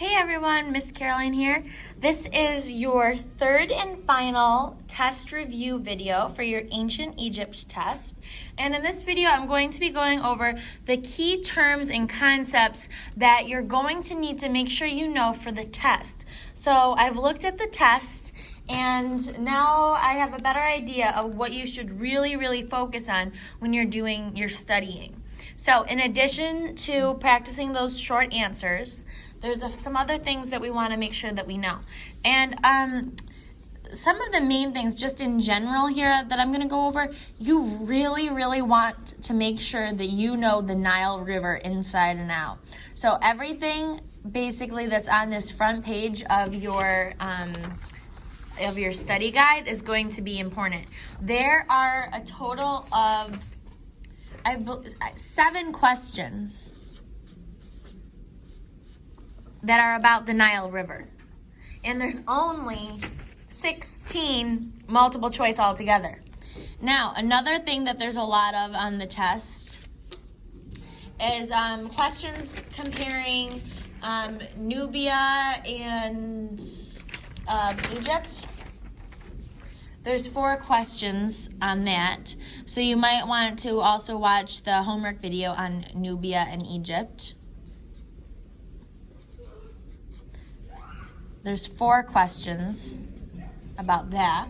Hey everyone, Miss Caroline here. This is your third and final test review video for your Ancient Egypt test. And in this video, I'm going to be going over the key terms and concepts that you're going to need to make sure you know for the test. So I've looked at the test and now I have a better idea of what you should really focus on when you're doing your studying. So in addition to practicing those short answers, there's some other things that we want to make sure that we know. And some of the main things just in general here that I'm going to go over, you really want to make sure that you know the Nile River inside and out. So everything basically that's on this front page of your study guide is going to be important. There are a total of 7 questions that are about the Nile River. And there's only 16 multiple choice altogether. Now, another thing that there's a lot of on the test is questions comparing Nubia and Egypt. There's 4 questions on that. So you might want to also watch the homework video on Nubia and Egypt. There's 4 questions about that.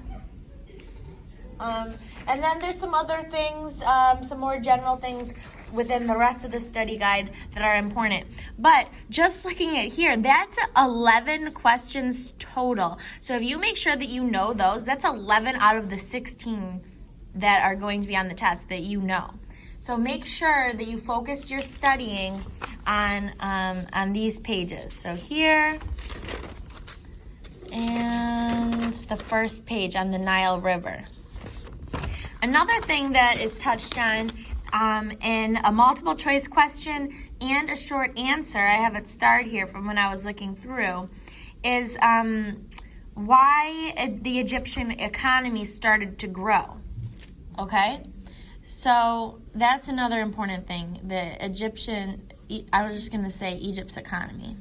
And then there's some other things, some more general things within the rest of the study guide that are important. But just looking at here, that's 11 questions total. So if you make sure that you know those, that's 11 out of the 16 that are going to be on the test that you know. So make sure that you focus your studying on these pages. So here, and the first page on the Nile River. Another thing that is touched on in a multiple choice question and a short answer, I have it starred here from when I was looking through, is why the Egyptian economy started to grow. Okay? So that's another important thing. The I was just going to say Egypt's economy.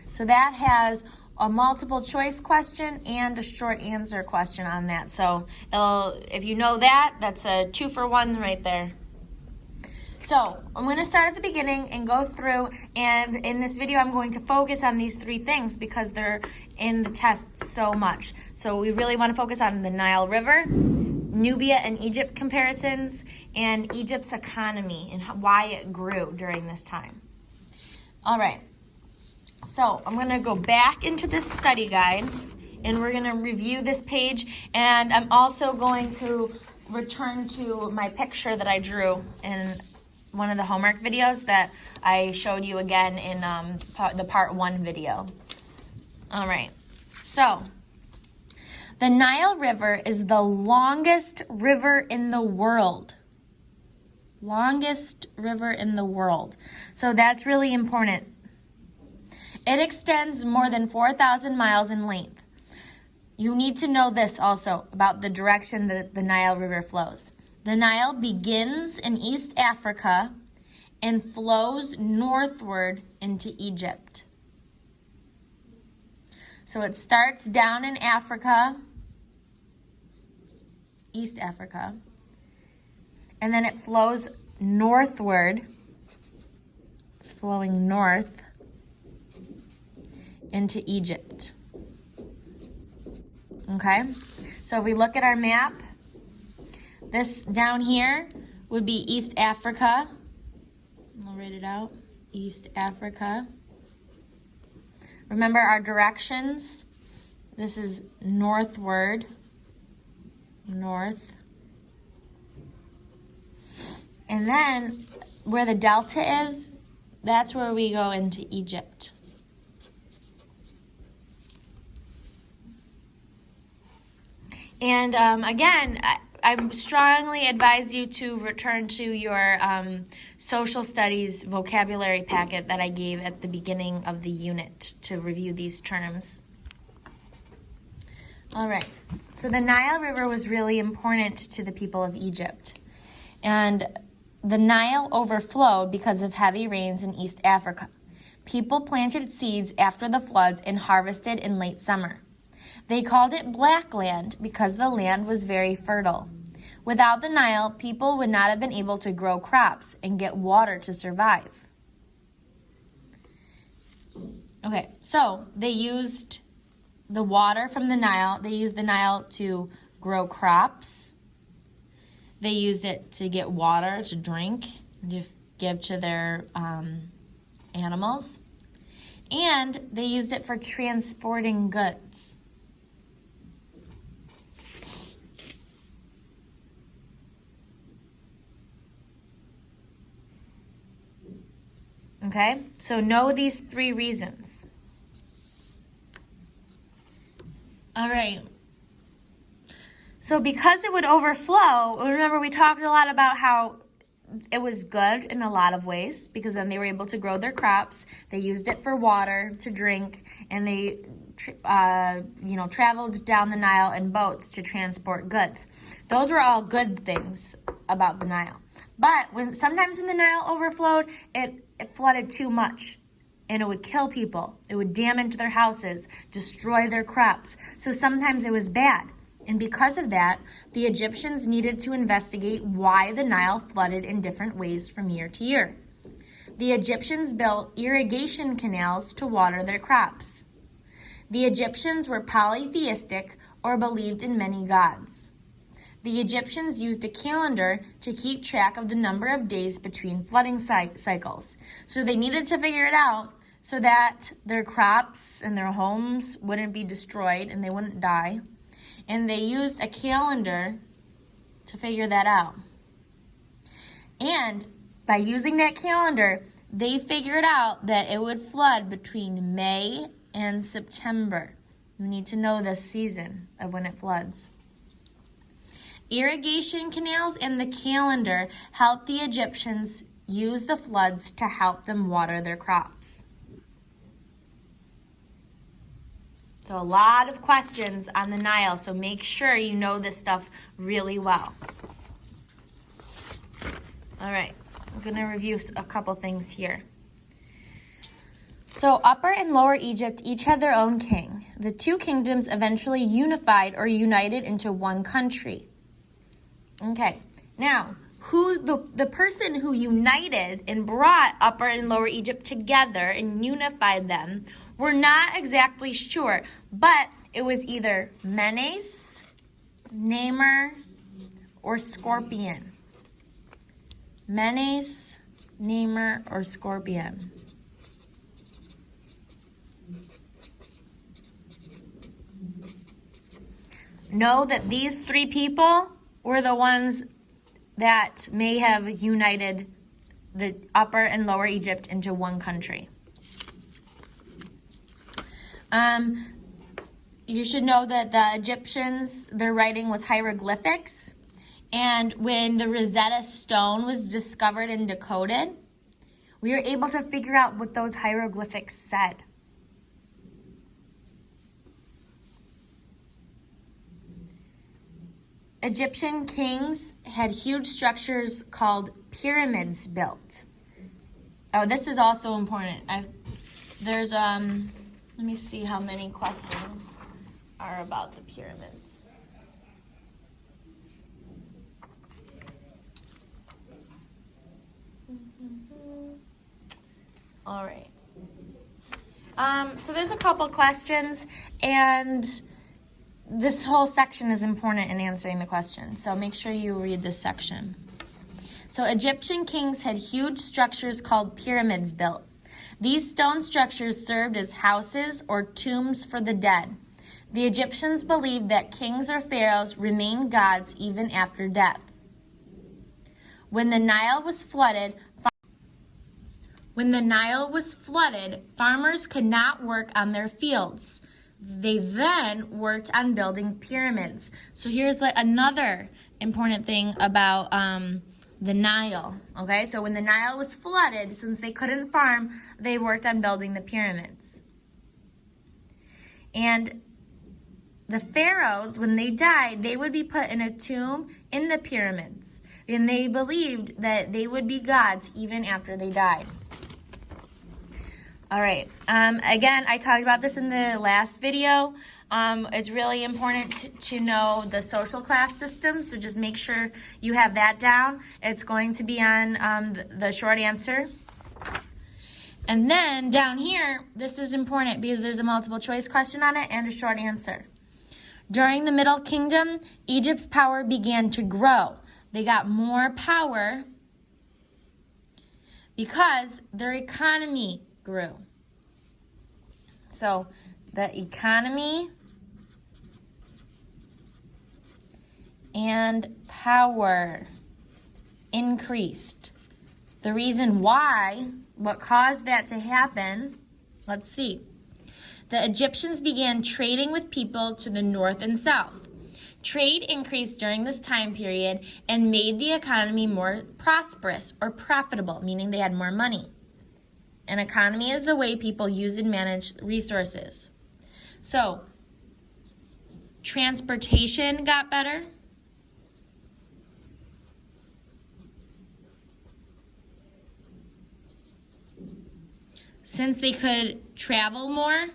So that has a multiple choice question and a short answer question on that. So if you know that, that's a 2-for-1 right there. So I'm going to start at the beginning and go through, and in this video I'm going to focus on these 3 things because they're in the test so much. So we really want to focus on the Nile River, Nubia and Egypt comparisons, and Egypt's economy and why it grew during this time. All right. So I'm going to go back into this study guide and we're going to review this page, and I'm also going to return to my picture that I drew in one of the homework videos that I showed you again in the part 1 video. All right, so the Nile River is the longest river in the world. Longest river in the world. So that's really important. It extends more than 4,000 miles in length. You need to know this also about the direction that the Nile River flows. The Nile begins in East Africa and flows northward into Egypt. So it starts down in Africa, East Africa, and then it flows northward. It's flowing north into Egypt. Okay, so if we look at our map, this down here would be East Africa. I'll write it out. East Africa. Remember our directions. This is northward. North. And then where the delta is, that's where we go into Egypt. And again, I strongly advise you to return to your social studies vocabulary packet that I gave at the beginning of the unit to review these terms. All right, so the Nile River was really important to the people of Egypt. And the Nile overflowed because of heavy rains in East Africa. People planted seeds after the floods and harvested in late summer. They called it black land because the land was very fertile. Without the Nile, people would not have been able to grow crops and get water to survive. Okay, so they used the water from the Nile. They used the Nile to grow crops. They used it to get water to drink and to give to their animals. And they used it for transporting goods. Okay, so know these 3 reasons. All right. So because it would overflow, remember we talked a lot about how it was good in a lot of ways because then they were able to grow their crops. They used it for water to drink, and they traveled down the Nile in boats to transport goods. Those were all good things about the Nile. But sometimes when the Nile overflowed, it flooded too much, and it would kill people. It would damage their houses, destroy their crops. So sometimes it was bad. And because of that, the Egyptians needed to investigate why the Nile flooded in different ways from year to year. The Egyptians built irrigation canals to water their crops. The Egyptians were polytheistic or believed in many gods. The Egyptians used a calendar to keep track of the number of days between flooding cycles. So they needed to figure it out so that their crops and their homes wouldn't be destroyed and they wouldn't die. And they used a calendar to figure that out. And by using that calendar, they figured out that it would flood between May and September. You need to know the season of when it floods. Irrigation canals and the calendar helped the Egyptians use the floods to help them water their crops. So a lot of questions on the Nile, so make sure you know this stuff really well. All right, I'm going to review a couple things here. So Upper and Lower Egypt each had their own king. The 2 kingdoms eventually unified or united into one country. Okay, now, the person who united and brought Upper and Lower Egypt together and unified them, we're not exactly sure, but it was either Menes, Namur, or Scorpion. Menes, Namur, or Scorpion. Know that these 3 people were the ones that may have united the Upper and Lower Egypt into one country. You should know that the Egyptians, their writing was hieroglyphics. And when the Rosetta Stone was discovered and decoded, we were able to figure out what those hieroglyphics said. Egyptian kings had huge structures called pyramids built. Oh, this is also important. Let me see how many questions are about the pyramids. All right. So there's a couple questions, and this whole section is important in answering the question, so make sure you read this section. So Egyptian kings had huge structures called pyramids built. These stone structures served as houses or tombs for the dead. The Egyptians believed that kings or pharaohs remained gods even after death. When the Nile was flooded, farmers could not work on their fields. They then worked on building pyramids. So here's another important thing about the Nile. Okay, so when the Nile was flooded, since they couldn't farm, they worked on building the pyramids. And the pharaohs, when they died, they would be put in a tomb in the pyramids. and they believed that they would be gods even after they died. All right. Again, I talked about this in the last video. It's really important to know the social class system, so just make sure you have that down. It's going to be on the short answer. And then down here, this is important because there's a multiple choice question on it and a short answer. During the Middle Kingdom, Egypt's power began to grow. They got more power because their economy grew. So the economy and power increased. The reason why, what caused that to happen, let's see. The Egyptians began trading with people to the north and south. Trade increased during this time period and made the economy more prosperous or profitable, meaning they had more money. An economy is the way people use and manage resources. So, transportation got better. Since they could travel more,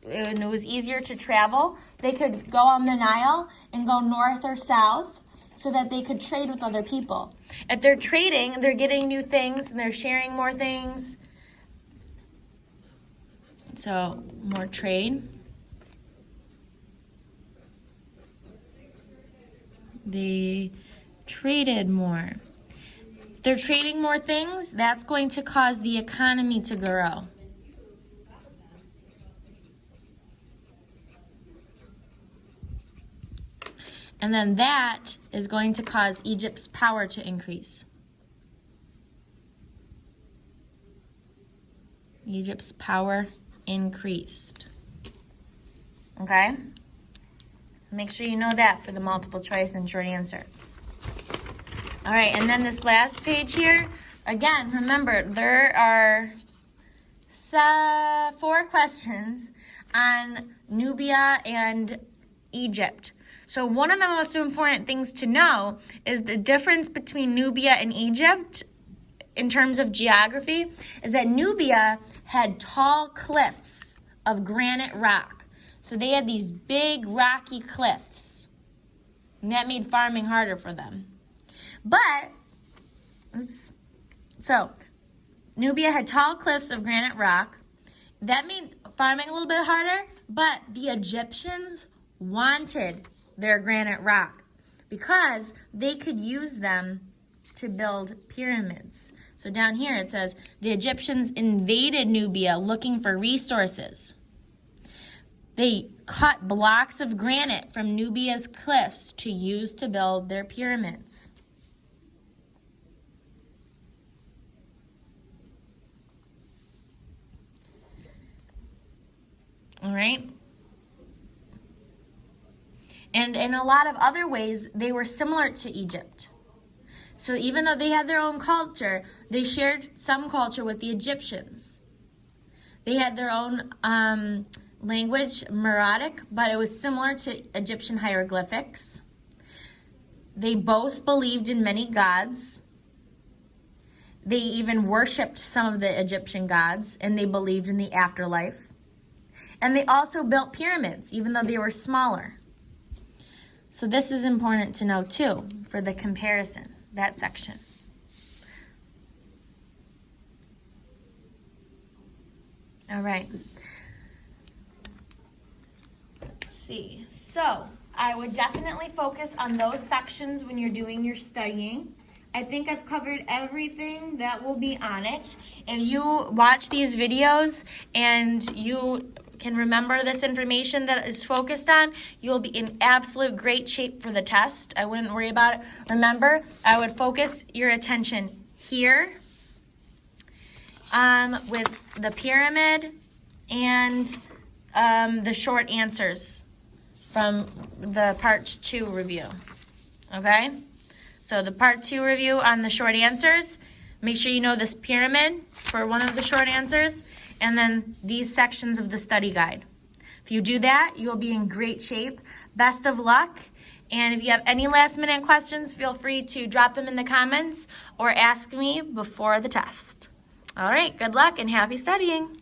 and it was easier to travel, they could go on the Nile and go north or south so that they could trade with other people. If they're trading, they're getting new things and they're sharing more things. So, more trade. They traded more. If they're trading more things, that's going to cause the economy to grow. And then that is going to cause Egypt's power to increase. Egypt's power increased. Okay? Make sure you know that for the multiple choice and short answer. All right, and then this last page here, again, remember, there are 4 questions on Nubia and Egypt. So one of the most important things to know is the difference between Nubia and Egypt in terms of geography is that Nubia had tall cliffs of granite rock. So they had these big rocky cliffs, and that made farming harder for them. So Nubia had tall cliffs of granite rock. That made farming a little bit harder, but the Egyptians wanted their granite rock because they could use them to build pyramids. So down here it says, the Egyptians invaded Nubia looking for resources. They cut blocks of granite from Nubia's cliffs to use to build their pyramids. All right? And in a lot of other ways, they were similar to Egypt. So even though they had their own culture, they shared some culture with the Egyptians. They had their own language, Meroitic, but it was similar to Egyptian hieroglyphics. They both believed in many gods. They even worshipped some of the Egyptian gods, and they believed in the afterlife. And they also built pyramids, even though they were smaller. So this is important to know, too, for the comparison, that section. All right. Let's see. So I would definitely focus on those sections when you're doing your studying. I think I've covered everything that will be on it. If you watch these videos and you can remember this information that is focused on, you'll be in absolute great shape for the test. I wouldn't worry about it. Remember, I would focus your attention here with the pyramid and the short answers from the Part 2 review. Okay? So the Part 2 review on the short answers, make sure you know this pyramid for one of the short answers, and then these sections of the study guide. If you do that, you'll be in great shape. Best of luck, And if you have any last minute questions, feel free to drop them in the comments or ask me before the test. All right, good luck and happy studying.